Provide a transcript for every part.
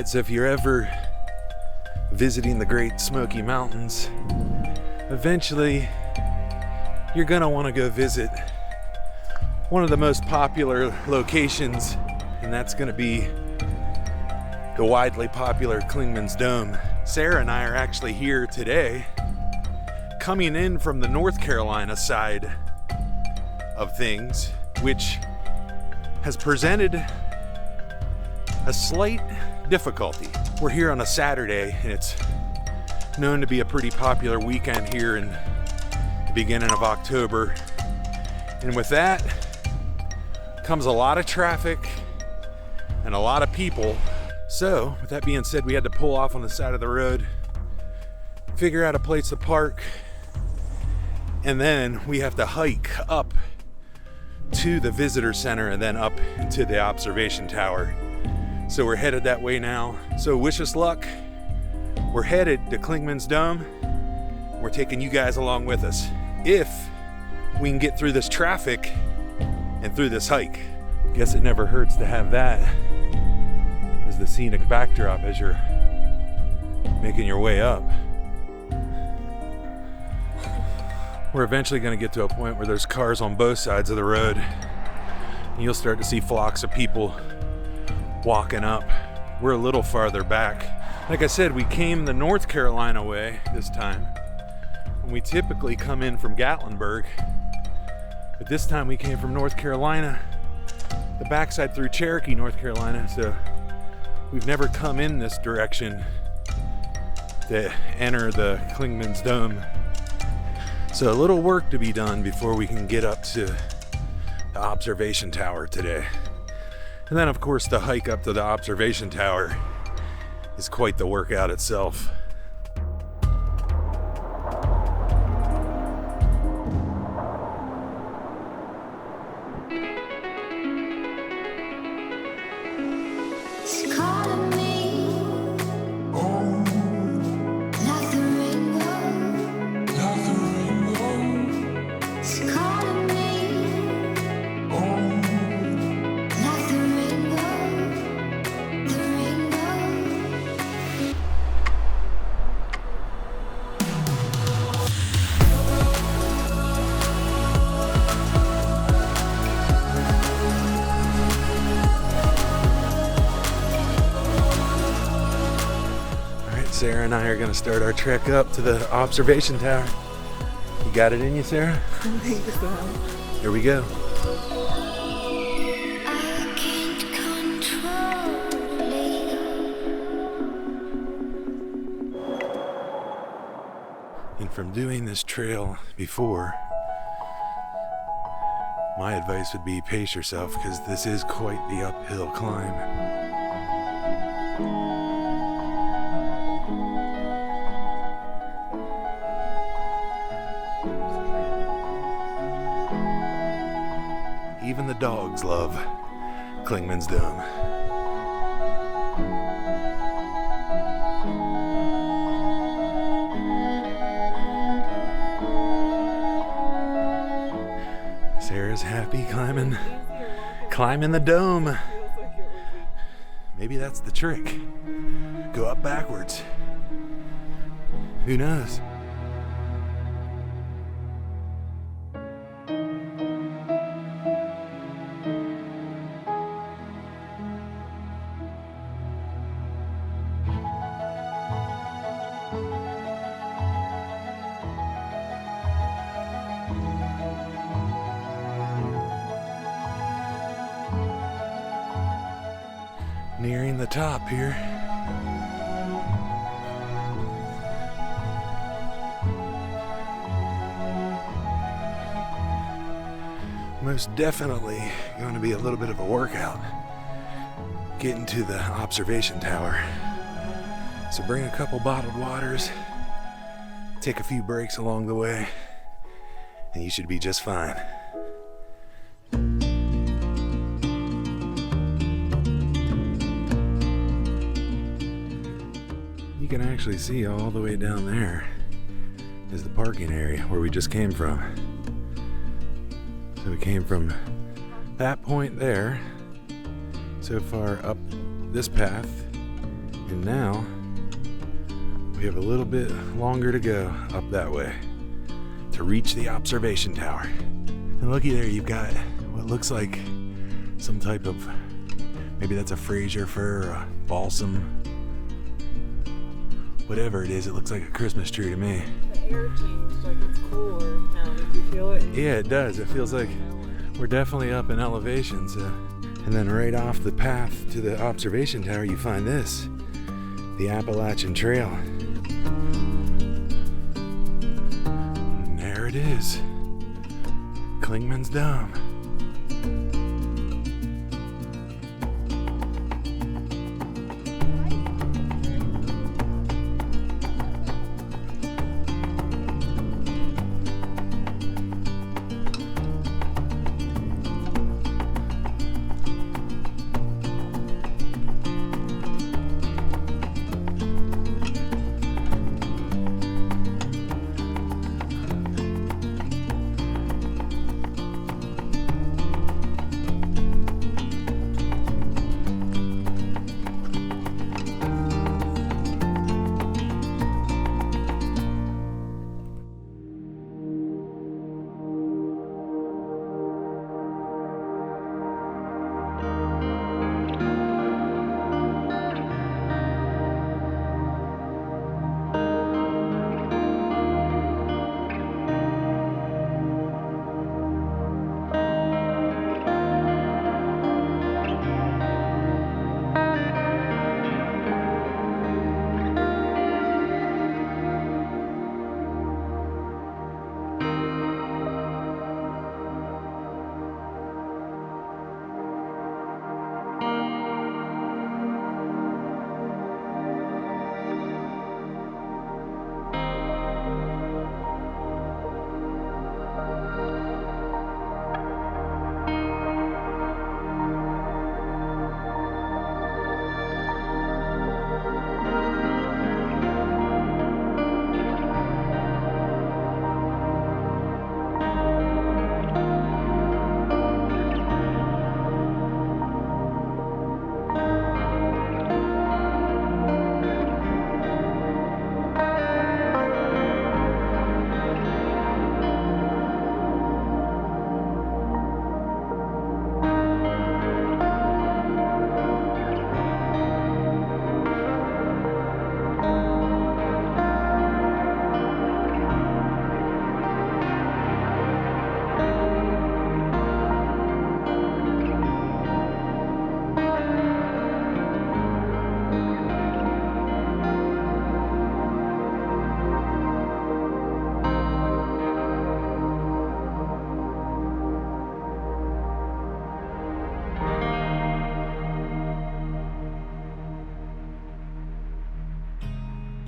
Alright, so if you're ever visiting the Great Smoky Mountains, eventually you're gonna want to go visit one of the most popular locations, and that's gonna be the widely popular Clingmans Dome. Sarah and I are actually here today, coming in from the North Carolina side of things, which has presented a slight difficulty. We're here on a Saturday, and it's known to be a pretty popular weekend here in the beginning of October. And with that comes a lot of traffic and a lot of people. So, with that being said, we had to pull off on the side of the road, figure out a place to park, and then we have to hike up to the visitor center and then up into the observation tower. So we're headed that way now. So wish us luck. We're headed to Clingmans Dome. We're taking you guys along with us, if we can get through this traffic and through this hike. Guess it never hurts to have that as the scenic backdrop as you're making your way up. We're eventually going to get to a point where there's cars on both sides of the road, and you'll start to see flocks of people walking up. We're a little farther back. Like I said, we came the North Carolina way this time. And we typically come in from Gatlinburg, but this time we came from North Carolina, the backside through Cherokee, North Carolina. So we've never come in this direction to enter the Clingmans Dome. So a little work to be done before we can get up to the observation tower today. And then, of course, the hike up to the observation tower is quite the workout itself. Sarah and I are going to start our trek up to the observation tower. You got it in you, Sarah? I think so. Here we go. And from doing this trail before, my advice would be pace yourself, because this is quite the uphill climb. Even the dogs love Clingmans Dome. Sarah's happy climbing the dome. Maybe that's the trick. Go up backwards. Who knows? Nearing the top here. Most definitely going to be a little bit of a workout getting to the observation tower. So bring a couple bottled waters, take a few breaks along the way, and you should be just fine. You can actually see all the way down there is the parking area where we just came from. So we came from that point there, so far up this path, And now we have a little bit longer to go up that way to reach the observation tower. And looky there, you've got what looks like some type of, maybe that's a Fraser fir or a balsam, whatever it is. It looks like a Christmas tree to me. The air changed, like it's cooler now. Did you feel it? Yeah, it does. It feels like we're definitely up in elevation. So. And then right off the path to the observation tower, you find this, the Appalachian Trail. And there it is, Clingmans Dome.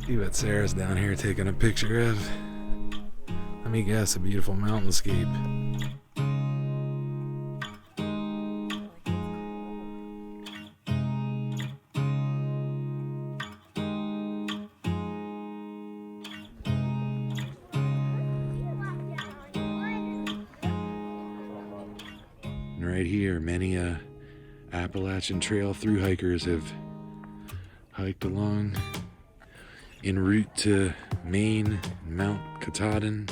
See what Sarah's down here taking a picture of. Let me guess, a beautiful mountainscape. And right here, many Appalachian Trail thru hikers have hiked along en route to Maine, Mount Katahdin,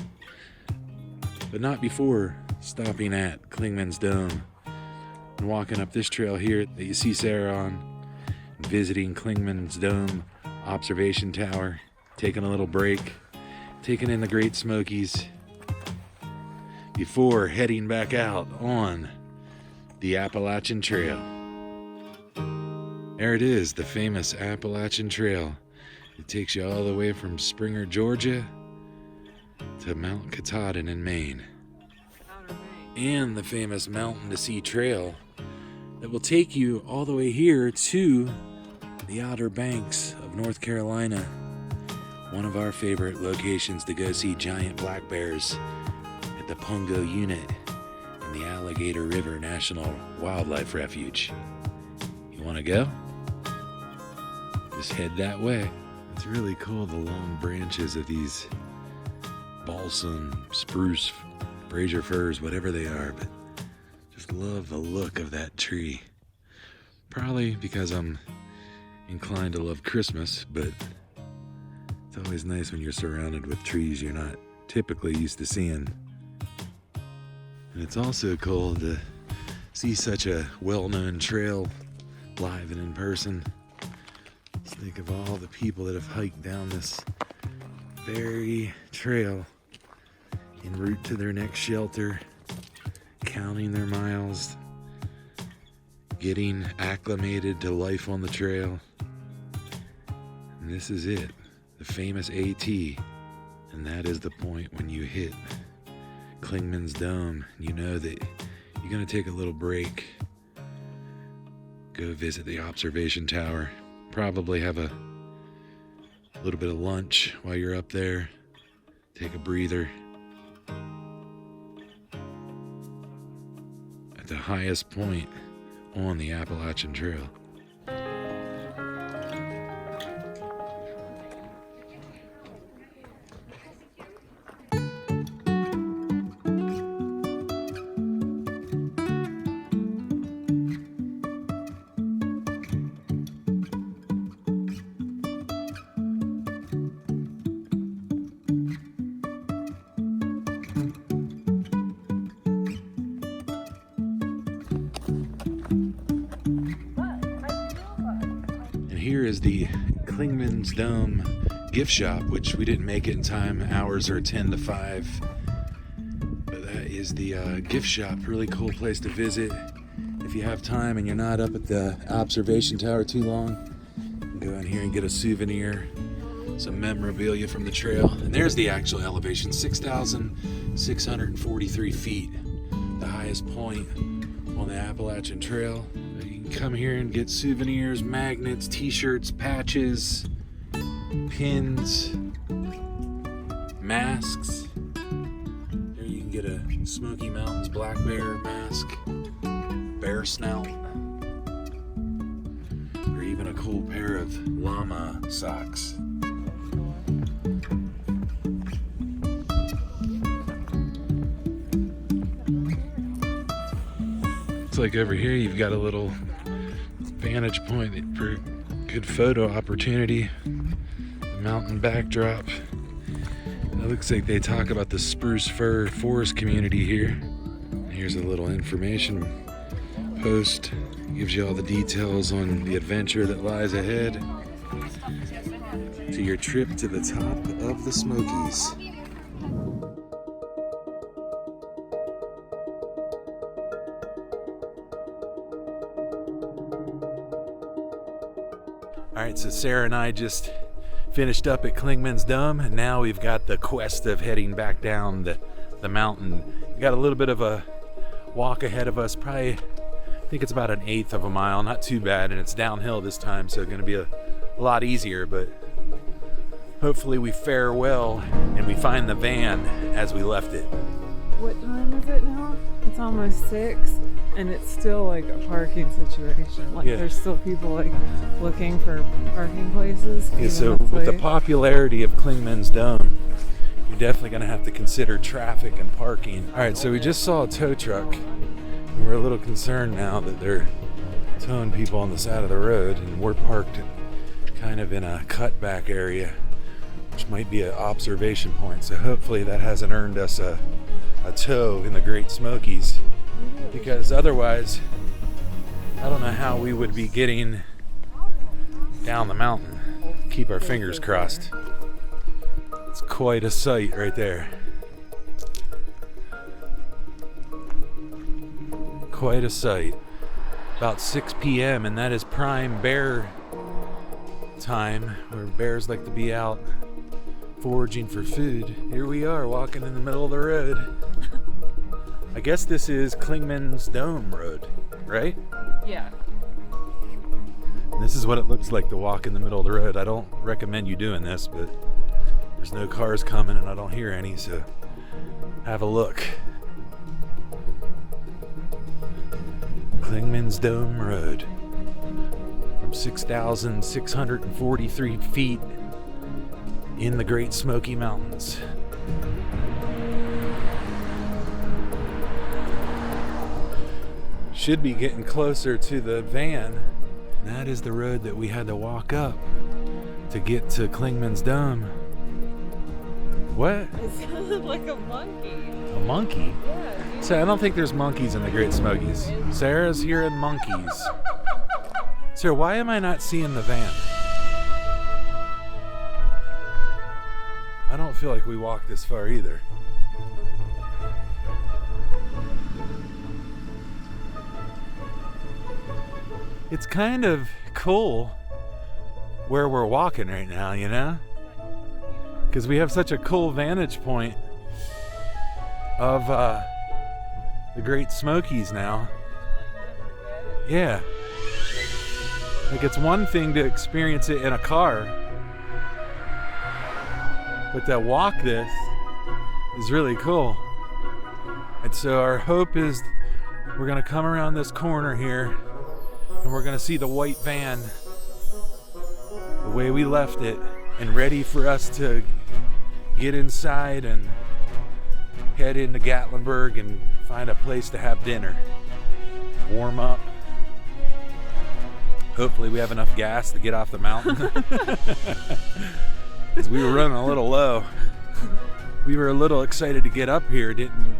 but not before stopping at Clingmans Dome and walking up this trail here that you see Sarah on, and visiting Clingmans Dome observation tower, taking a little break, taking in the Great Smokies before heading back out on the Appalachian Trail. There it is, the famous Appalachian Trail. It takes you all the way from Springer, Georgia to Mount Katahdin in Maine. And the famous Mountain to Sea Trail that will take you all the way here to the Outer Banks of North Carolina. One of our favorite locations to go see giant black bears at the Pungo Unit in the Alligator River National Wildlife Refuge. You want to go? Just head that way. It's really cool, the long branches of these balsam, spruce, Fraser firs, whatever they are, but just love the look of that tree. Probably because I'm inclined to love Christmas, but it's always nice when you're surrounded with trees you're not typically used to seeing. And it's also cool to see such a well-known trail live and in person. Just think of all the people that have hiked down this very trail en route to their next shelter, counting their miles, getting acclimated to life on the trail. And this is it, the famous AT. And that is the point when you hit Clingmans Dome. You know that you're gonna take a little break, go visit the observation tower, probably have a little bit of lunch while you're up there, take a breather. At the highest point on the Appalachian Trail. Here is the Clingmans Dome gift shop, which we didn't make it in time. Hours are 10 to 5. But that is the gift shop. Really cool place to visit. If you have time and you're not up at the observation tower too long, go in here and get a souvenir, some memorabilia from the trail. And there's the actual elevation, 6,643 feet, the highest point on the Appalachian Trail. Come here and get souvenirs, magnets, t-shirts, patches, pins, masks. Here you can get a Smoky Mountains black bear mask, bear snout, or even a cool pair of llama socks. Looks like over here you've got a little vantage point for good photo opportunity. The mountain backdrop. It looks like they talk about the spruce fir forest community here. Here's a little information post. Gives you all the details on the adventure that lies ahead to your trip to the top of the Smokies. Alright, so Sarah and I just finished up at Clingmans Dome, and now we've got the quest of heading back down the mountain. We got a little bit of a walk ahead of us, probably, I think it's about 1/8 of a mile, not too bad, and it's downhill this time, so it's going to be a lot easier, but hopefully we fare well and we find the van as we left it. What time is it now? It's almost 6, and it's still like a parking situation. Like there's still people like looking for parking places. Yeah, so with the popularity of Clingmans Dome, you're definitely going to have to consider traffic and parking. All right, so we just saw a tow truck, and we're a little concerned now that they're towing people on the side of the road, and we're parked kind of in a cutback area, which might be an observation point. So hopefully that hasn't earned us a tow in the Great Smokies, because otherwise I don't know how we would be getting down the mountain. Keep our fingers crossed. It's quite a sight right there. Quite a sight. About 6 p.m. and that is prime bear time, where bears like to be out foraging for food. Here we are walking in the middle of the road. I guess this is Clingmans Dome Road, right? Yeah. And this is what it looks like to walk in the middle of the road. I don't recommend you doing this, but there's no cars coming and I don't hear any, so have a look. Clingmans Dome Road. From 6,643 feet in the Great Smoky Mountains. Should be getting closer to the van That is the road that we had to walk up to get to Clingmans Dome. What? It sounded like a monkey. A monkey? Yeah. So I don't think there's monkeys in the Great Smokies. Sarah's hearing monkeys. Sarah, why am I not seeing the van? I don't feel like we walked this far either. It's kind of cool where we're walking right now, you know? Because we have such a cool vantage point of the Great Smokies now. Yeah. Like, it's one thing to experience it in a car, but to walk this is really cool. And so our hope is we're gonna come around this corner here and we're gonna see the white van the way we left it, and ready for us to get inside and head into Gatlinburg and find a place to have dinner, warm up. Hopefully we have enough gas to get off the mountain, because we were running a little low. We were a little excited to get up here, didn't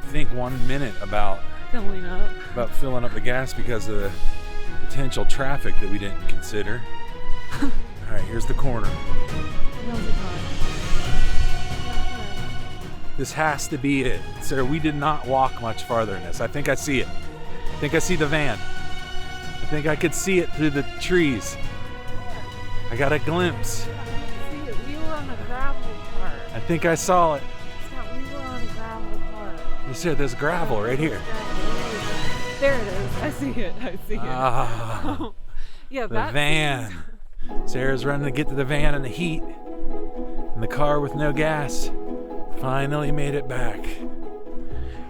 think 1 minute about filling up the gas because of the potential traffic that we didn't consider. All right, here's the corner. This has to be it. Sarah, we did not walk much farther than this. I think I see it. I think I see the van. I think I could see it through the trees. I got a glimpse. We were on a gravel part. I think I saw it. Scott, we were on a gravel part. You said there's gravel right here. There it is. I see it. Ah, Yeah, the van. Sarah's running to get to the van in the heat. And the car with no gas finally made it back.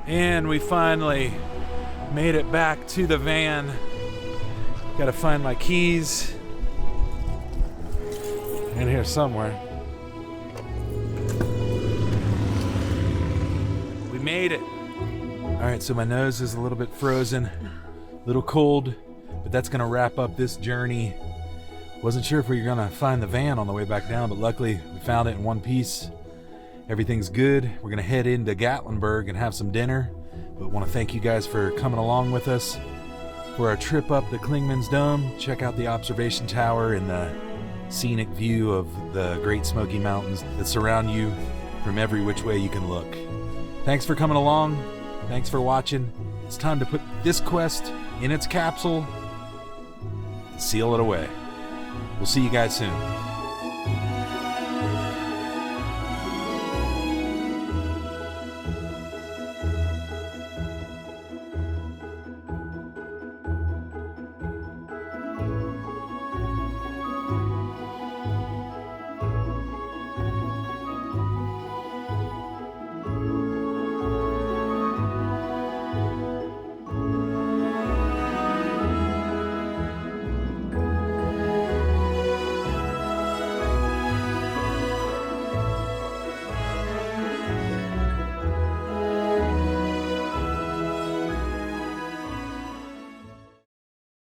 And we finally made it back to the van. Gotta find my keys. In here somewhere. We made it. All right, so my nose is a little bit frozen, a little cold, but that's gonna wrap up this journey. Wasn't sure if we were gonna find the van on the way back down, but luckily we found it in one piece. Everything's good. We're gonna head into Gatlinburg and have some dinner, but want to thank you guys for coming along with us for our trip up the Clingmans Dome. Check out the observation tower and the scenic view of the Great Smoky Mountains that surround you from every which way you can look. Thanks for coming along. Thanks for watching. It's time to put this quest in its capsule and seal it away. We'll see you guys soon.